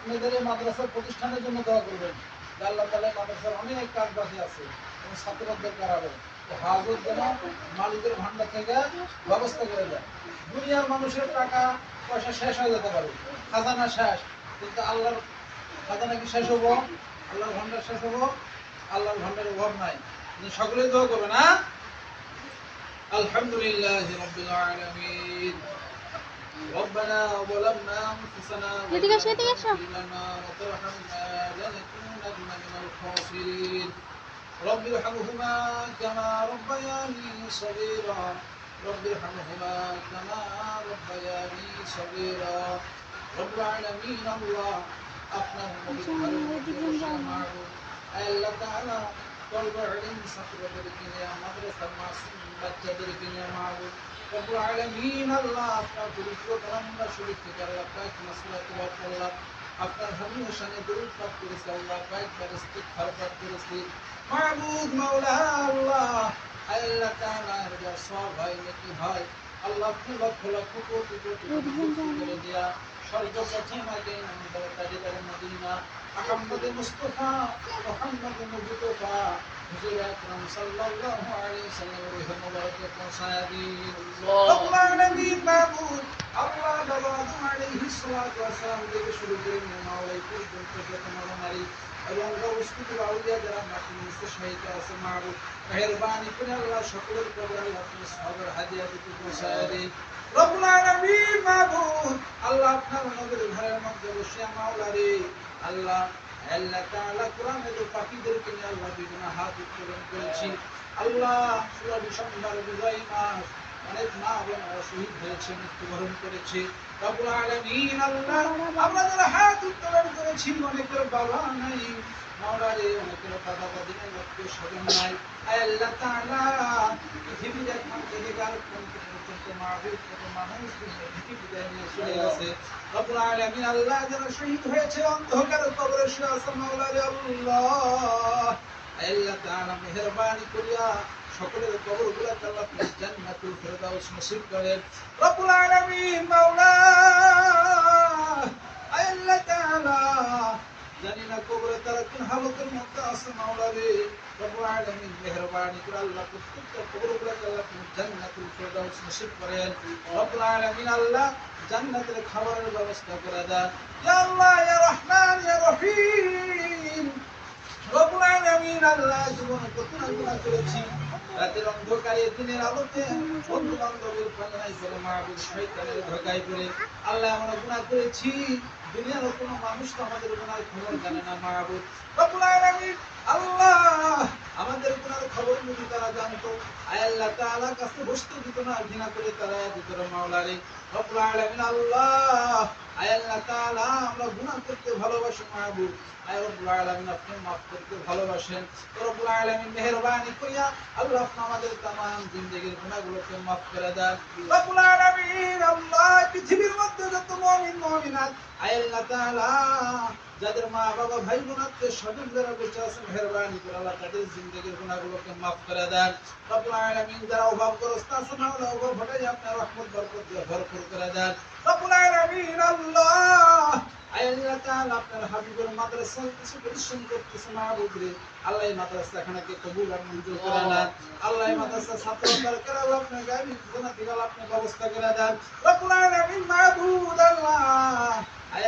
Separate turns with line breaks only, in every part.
আপনাদের এই মাদ্রাসার প্রতিষ্ঠানের জন্য দোয়া করবেন যে আল্লাহ তাআলা মাদ্রাসার অনেক কাজ বাকি আছে এবং ছাত্রদের কারণে হাজত যেন মালিকের ভান্ডার থেকে ব্যবস্থা করে দেয়। দুনিয়ার মানুষের টাকা পয়সা শেষ হয়ে যেতে পারে, খাজানা শেষ, কিন্তু আল্লাহর খাজানা কি শেষ হবো? আল্লাহর ভান্ডার শেষ হবো? আল্লাহর ভান্ডারের অভাব নাই। সকলেই দোয়া করবেন। আলহামদুলিল্লাহি রাব্বিল আলামিন। ربنا ظلمنا أنفسنا وإن لم تغفر لنا وترحمنا لنكونن من الخاسرين. رب ارحمهما كما ربياني صغيرا. رب ارحمهما كما ربياني صغيرا. رب العالمين الله আপনার আল্লাহ তাআলা তলবার ইলম ছাত্রদেরকে নিয়ে মাদ্রাসার মাসুম বাচ্চাদেরকে নিয়ে মাহবুব রব্বুল আলামিন আল্লাহ আপনার পবিত্র কালামুল্লাহ শরীফ থেকে আল্লাহ পাক মাসুলা তিলাওয়াত করলাম, আপনার হাবিবের শানে দরুদ পাঠ করেছি, আল্লাহ পাক তার ইস্তিগফার পাঠ করেছি। মাহবুব মাওলা আল্লাহ আল্লাহ তাআলা এর সব ভাই নেকি ভাই আল্লাহ লক্ষ লক্ষ কোটি কোটি করে দিয়া সর্বপ্রথম আগে আমাদের তাজদার মদিনা আহমদ মুস্তাফা মুহাম্মদ মুজতবা হুজুর আকরাম সাল্লাল্লাহু আলাইহি সাল্লামের রূহে মুবারকে পৌঁছায়া দিন। আল্লাহ নবী মাহবুব আল্লাহ নবী আলাইহিস সালাতু ওয়াস সালাম থেকে শুরু করে মাওলাই পর্যন্ত যত নরনারী এবং গৌসকুতুল আউলিয়া যারা মাটির নিচে শহীদ আছে মাহবুব মেহেরবানি করে আল্লাহ সকলের কবরে আল্লাহ আপনি সবর হাদিয়া দিতে পৌঁছায়া দিন। রব্বুল আলামিন মাহবুব আল্লাহ আপনার নবীর ঘরের মধ্যে বসে মাওলা রে আল্লাহ আল্লাহ তাআলা কোরআনের পাখিদেরকে নিয়ে আল্লাহ বিভিন্ন হাত উত্তোলন করেছি। আল্লাহ সূরা ডিসেম্বর বিজয় মাস অনেক মা বোনেরা শহীদ হয়েছে, মৃত্যুবরণ করেছে। রব্বুল আলামিন আল্লাহ আমরা যারা হাত উত্তোলন করেছি অনেকের বাবা নাই মাওলা রে, অনেকের দাদা দাদি নাই, আত্মীয় স্বজন নাই। আল্লাহ তাআলা পৃথিবীর এক প্রান্ত থেকে আরেক প্রান্ত পর্যন্ত মাহবুব কত মানুষ পৃথিবী বিদায় নিয়ে চলে গেছে। রব্বুল আলামিন আল্লাহ যারা শহীদ হয়েছে অন্ধকার কবরে শুয়ে আছে মাওলা রে আল্লাহ আল্লাহ তাআলা মেহেরবানি করিয়া সকলের কবরগুলোকে আল্লাহ আপনি জান্নাতুল ফেরদাউস নসিব করেন। রব্বুল আলামিন মাওলা আল্লাহ তাআলা জানি না কবরে তারা কোন হালতের মধ্যে আছে মাওলা রে, রব্বুল আলামিন মেহেরবানি করে আল্লাহ প্রত্যেকটা কবরগুলোকে আল্লাহ আপনি জান্নাতুল ফেরদাউস নসিব করেন। রব্বুল আলামিন আল্লাহ জান্নাতের খাবারের ব্যবস্থা করে দেন। ইয়া আল্লাহ ইয়া রহমান ইয়া রহিম রব্বুল আলামিন আল্লাহ জীবনে কত না গুনাহ করেছি, রাতের অন্ধকারে দিনের আলোতে বন্ধু বান্ধবের পাল্লায় করে মাহবুব শয়তানের ধোঁকায় পড়ে আল্লাহ আমরা গুনাহ করেছি। দুনিয়ার কোনো মানুষ তো আমাদের গুনার খবর জানে না মাহবুব রব্বুল আলামিন আল্লাহ আমাদের গুনার খবর যদি তারা জানতো আল্লাহ তাআলা কাছে বসতে দিত না, ঘৃণা করে তারা দিত মাওলা রে। রব্বুল আলামিন আল্লাহ আল্লাহ তাআলা আমরা গুনাহ করতে ভালোবাসি মাহবুব, আয় রব্বুল আলামিন আপনি মাফ করতে ভালোবাসেন। রব্বুল আলামিন মেহেরবানি করিয়া আল্লাহ আপনি আমাদের तमाम জিন্দেগীর গুনাহগুলোকে মাফ করে দেন। রব্বুল আলামিন আল্লাহ পৃথিবীর মধ্যে যত মুমিন মুমিনাত আয় আল্লাহ তাআলা যাদের মা বাবা ভাই বোন আত্মীয় স্বজন যারা বেঁচে আছেন মেহেরবানি করে আল্লাহ তাদের জিন্দেগীর গুনাহগুলোকে মাফ করে দেন। রব্বুল আলামিন যারা অভাবগ্রস্ত আছেন আল্লাহ অভাব হটাই আপনার রহমত বরকত দিয়ে ভরপুর করে দেন। রব্বুল আলামিন আল্লাহ আল্লাহ তাআলা আপনার হাবিবের মাদ্রাসা কিছু পরিশ্রম করতেছে মাহবুব রে, আল্লাহ এই মাদ্রাসাখানাকে কবুল আর মঞ্জুর করে নেন। আল্লাহ এই মাদ্রাসা ছাত্র দরকার আল্লাহ আপনার গায়বী জান্নাতের আল্লাহ আপনি ব্যবস্থা করে দেন। রব্বুল আলামিন মাহবুব আল্লাহ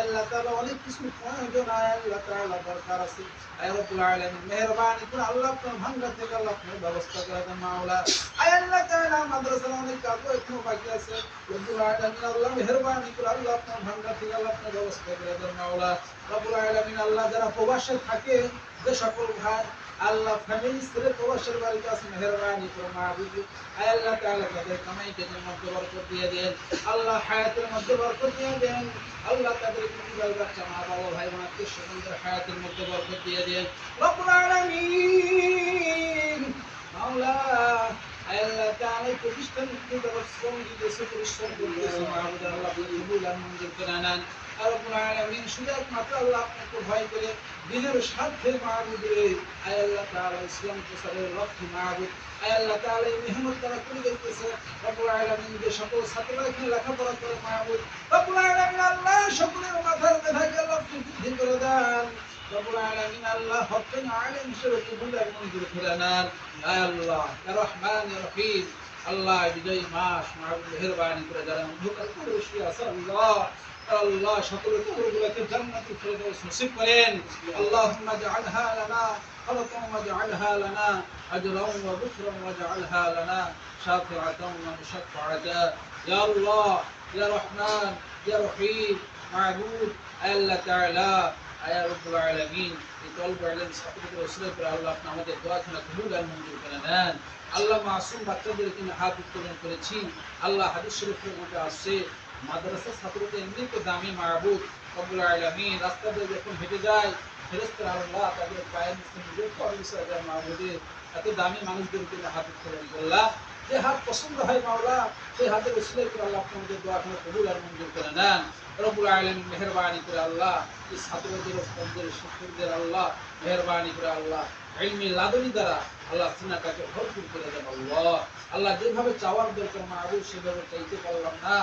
আল্লাহ তাআলা অনেক কিছু প্রয়োজন আল্লাহ তাআলা দরকার আছে, আয় রব্বুল আলামিন মেহেরবানি করে আল্লাহ আপনার ভান্ডার থেকে আল্লাহ আপনার ব্যবস্থা করে দেন মাওলা। আয় আল্লাহ তাআলা মাদ্রাসার অনেক কাজ এখনো বাকি আছে, রব্বুল আলামিন আল্লাহ মেহেরবানি করে আল্লাহ আপনার ভান্ডার থেকে আল্লাহ আপনার ব্যবস্থা করে দেন মাওলা। রব্বুল আলামিন আল্লাহ যারা প্রবাসে থাকে যে সকল ভাই আল্লাহ ফ্যামিলি ছেড়ে প্রবাসের বাড়িতে আছে মেহেরবানি করে মাহবুব আয় আল্লাহ তাআলা তাদের কামাইকে মধ্যে বরকত দিয়ে দেন, আল্লাহ হায়াতের মধ্যে বরকত দিয়ে দেন, আল্লাহ তাদের পরিবার বাচ্চা মা বাবা ভাই বোন আত্মীয় স্বজনদের হায়াতের মধ্যে বরকত দিয়ে দেন। রব্বুল আলামিন মাওলা আল্লাহ তাআলা প্রতিষ্ঠানকে যারা শ্রম দিতেছে পরিশ্রম করতেছে মাহবুব আল্লাহ কবুল আর মঞ্জুর করে নেন। রব্বুল আলামিন শুধু একমাত্র আল্লাহ আপনাকে ভয় করে দিনের স্বার্থে মাহবুব রে আয় আল্লাহ তাআলা ইসলাম প্রচারের লক্ষ্যে মাহবুব আয় আল্লাহ তাআলা এই মেহনত তারা করে দেখতেছে। রব্বুল আলামিন যে সকল ছাত্ররা এখানে লেখাপড়া করে মাহবুব রব্বুল আলামিন আল্লাহ সকলের মাথার ব্যথাকে আল্লাহ আপনি রব্বুল আলামিন আল্লাহ হকেন আলেম হিসেবে কবুল আর মঞ্জুর করে নেন। আল্লাহ ইয়া রহমান ইয়া রহিম, আল্লাহ বিজয় মাস মাহবুব মেহেরবানি করে যারা অন্ধকার করে বসে আছে আল্লাহ, আল্লাহ সকলের কবরগুলোকে জান্নাতুল ফেরদৌস নসিব করেন। আল্লাহুম্মা জাআলহা লানা খালাকান ওয়াজআলহা লানা আজরান ওয়া বুশরান ওয়াজআলহা লানা শাফিআতান ওয়া মুশাফফাআতান। ইয়া আল্লাহ ইয়া রহমান ইয়া রহিম মাবুদ আল্লাহ তাআলা আয়া রব্বুল আলামিন, এই তলব ইলম ছাত্রদের ওসিলায় করে আল্লাহ আপনি আমাদের দোয়াখানা কবুল আর মঞ্জুর করে নেন। আল্লাহ মাসুম বাচ্চাদের কিনে হাত উত্তোলন করেছি আল্লাহ, হাদিস শরীফের মধ্যে আসছে মাদ্রাসা ছাত্রদের এমনি তো দামি মাহবুব রব্বুল আলামিন, রাস্তা দিয়ে যখন হেঁটে যায় ফেরেশতারা আল্লাহ তাদের পায়ের নিচে নিজের পা বিছিয়ে দেয় মাহবুবের, এত দামি মানুষদের কিনে হাত উত্তোলন করলাম। যে হাত পছন্দ হয় মাওলা সেই হাতের ওসিলায় করে আল্লাহ আপনাদের দোয়াখানা কবুল আর মঞ্জুর করে নেন। রব্বুল আলামিন মেহেরবানি করে আল্লাহ এই ছাত্রদের স্পন্দের শিক্ষকদের আল্লাহ মেহেরবানি করে আল্লাহ ইলমি লাদনী দ্বারা আল্লাহ সিনাটাকে ভরপুর করে দেন আল্লাহ। আল্লাহ যেভাবে চাওয়ার দরকার মাহবুব সেভাবে চাইতে পারলাম না,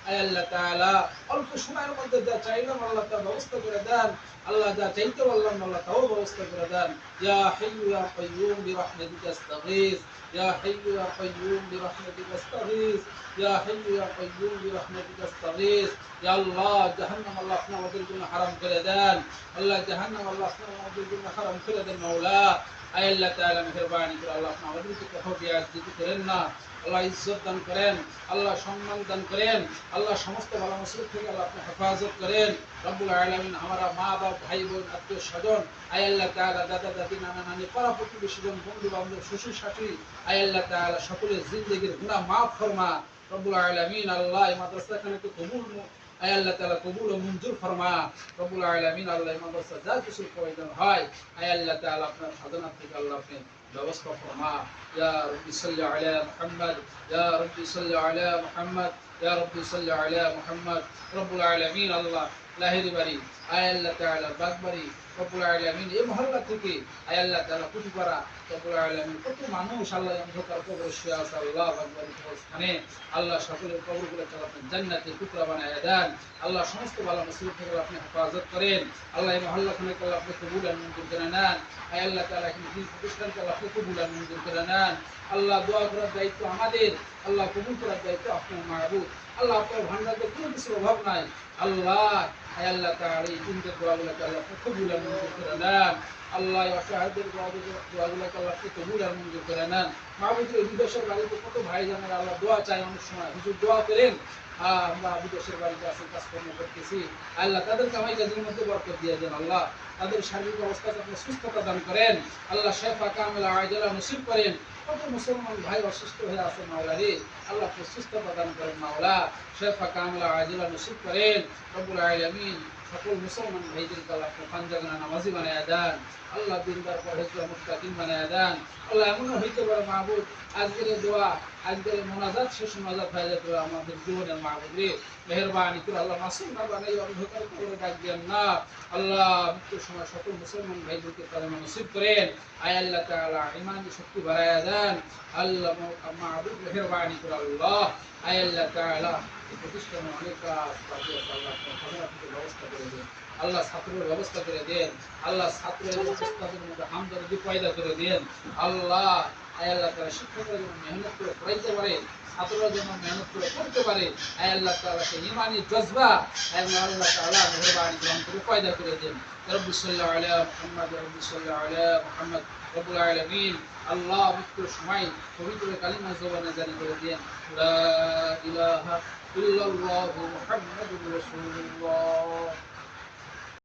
আয় আল্লাহ তাআলা অল্প সময়ের মধ্যে যা চাইলাম আল্লাহ তা ব্যবস্থা করে দেন। আল্লাহ যা চাইতে পারলাম আল্লাহ তাও ব্যবস্থা করে দেন। ইয়া হাইয়্যু ইয়া কাইয়্যুম বিরহমাতিকা আস্তাগীথ, ইয়া হাইয়্যু ইয়া কাইয়্যুম বিরহমাতিকা আস্তাগীথ, ইয়া হাইয়্যু ইয়া কাইয়্যুম বিরহমাতিকা আস্তাগীথ। ইয়া আল্লাহ জাহান্নাম আল্লাহ আপনি আমাদের জন্য হারাম করে দেন, আল্লাহ জাহান্নাম আল্লাহ আপনি আমাদের জন্য হারাম করে দেন মাওলা। আয় আল্লাহ তাআলা মেহেরবানি করে আল্লাহ আপনি আমাদেরকে কখনো বেয়াজ্জতি করেন না, আল্লাহ ইজ্জত দান করেন, আল্লাহ সম্মান দান করেন, আল্লাহ সমস্ত ভালো মুসিবত থেকে আল্লাহ আপনি হেফাজত করেন। রব্বুল আলামিন हमारा মা বাপ ভাই বোন আত্মীয় স্বজন আয় আল্লাহ তাআলা দাদা দাদি নানা নানি পাড়া প্রতিবেশীজন বন্ধু বান্ধব শ্বশুর শাশুড়ি আয় আল্লাহ তাআলা সকলের জিন্দেগির গুনাহ মাফ ফরমা। রব্বুল আলামিন আল্লাহ এই মাদ্রাসাখানাকে কবুল আয় আল্লাহ তাআলা কবুল ও মঞ্জুর ফরমা। রব্বুল আলামিন আল্লাহ এই মাদ্রাসা যা কিছু প্রয়োজন হয় আয় আল্লাহ তাআলা আপনার খাজানা থেকে আল্লাহ আপনি ব্যবস্থা ফরমা। ইয়া রাব্বি সাল্লি আলা মুহাম্মদ, ইয়া রাব্বি সাল্লি আলা মুহাম্মদ, ইয়া রাব্বি সাল্লি আলা মুহাম্মদ। রব্বুল আলামিন আল্লাহ লাহিরি বাড়ি আয় আল্লাহ তাআলা বাগবাড়ি রব্বুল আলামিন এই মহল্লা থেকে আয় আল্লাহ তাআলা কুটিপাড়া রব্বুল আলামিন কত মানুষ আল্লাহ অন্ধকার কবরে শুয়ে আছে আল্লাহ বাগবাড়ি কবরস্থানে আল্লাহ সকলের কবরগুলোকে আপনি জান্নাতের টুকরা বানায় দেন। আল্লাহ সমস্ত ভালো মুসিবত থেকে আপনি হেফাজত করেন। আল্লাহ এই মহল্লাখানাকে আল্লাহ আপনি কবুল আর মঞ্জুর করে নেন। আয় আল্লাহ তাআলা এই দিন প্রতিষ্ঠানকে আল্লাহ আপনি কবুল আর মঞ্জুর করে নেন। আল্লাহ দোয়া করার দায়িত্ব আমাদের, আল্লাহ কবুল করার দায়িত্ব আপনার মাহবুব। আল্লাহ আপনার ভান্ডারে কোনো কিছুর অভাব নাই আল্লাহ। আয় আল্লাহ তাআলা এই দিনকে দোয়াগুলোকে আল্লাহ আপনি কবুল আর মঞ্জুর করে নেন। আল্লাহ অসহায়দের দোয়াগুলোকে আল্লাহ আপনি কবুল আর মঞ্জুর করে নেন। মাহবুব এই বিদেশের বাড়িতে কত ভাই জানেন আল্লাহ দোয়া চাই অনেক সময়, হুজুর দোয়া করেন আমরা বিদেশের বাড়িতে আসি কাজকর্ম করতেছি আল্লাহ তাদের কামাই কাজের মধ্যে বরকত দিয়ে দেন। আল্লাহ তাদের শারীরিক অবস্থাকে আপনি সুস্থতা দান করেন, আল্লাহ শেফা কামিলা আজলা নসিব করেন। কত মুসলমান ভাই অসুস্থ হয়ে আছে মাওলা রে, আল্লাহ আপনি সুস্থতা দান করেন মাওলা, শেফা কামিলা আজলা নসিব করেন। রব্বুল আলামিন সকল মুসলমান ভাইদেরকে আল্লাহ আপনি পাঞ্জাগানা নামাজি বানায়া দেন, আল্লাহ দিনদার পরহেজগার মুত্তাকিন বানায়া দেন। আল্লাহ এমনও হইতে পারে মাহবুব আজকের দোয়া আজকের মোনাজাত শেষ মোনাজাত হয়ে যেতে পারে আমাদের জীবনের মাহবুব রে, মেহেরবানি করে আল্লাহ মাসুম না বানাই অন্ধকার করে ডাক দেন না। আল্লাহ মৃত্যুর সময় সকল মুসলমান ভাইদেরকে কালেমা নসিব করেন। আয় আল্লাহ তাআলা ঈমানি শক্তি বাড়ায়া দেন। আল্লাহ মাহবুব মেহেরবানি করে আল্লাহ আয় আল্লাহ তাআলা এই প্রতিষ্ঠানে অনেক কাজ বাকি আছে আল্লাহ খাজনা থেকে ব্যবস্থা করে দেন, আল্লাহ ছাত্রের ব্যবস্থা করে দেন, আল্লাহ ছাত্রের ব্যবস্থাদের মধ্যে হামদর্দি পয়দা করে দেন। আল্লাহ আয় আল্লাহ তাআলা শিক্ষকরা যেন মেহনত করে পড়াইতে পারে, ছাত্ররা যেন মেহনত করে পড়তে পারে। আয় আল্লাহ তাআলা সেই ঈমানি জজবা আল্লাহ তাআলা মেহেরবানি গ্রহণ করে পয়দা করে দেন। রব্বি সাল্লাল্লাহু আলা মুহাম্মদ, রব্বি সাল্লাল্লাহু আলা মুহাম্মদ। রব্বুল আলামিন আল্লাহ মৃত্যুর সময় পবিত্র কালিমা জবানে জারি করে দেন, লা ইলাহা ইল্লাল্লাহু মুহাম্মাদুর রাসূলুল্লাহ।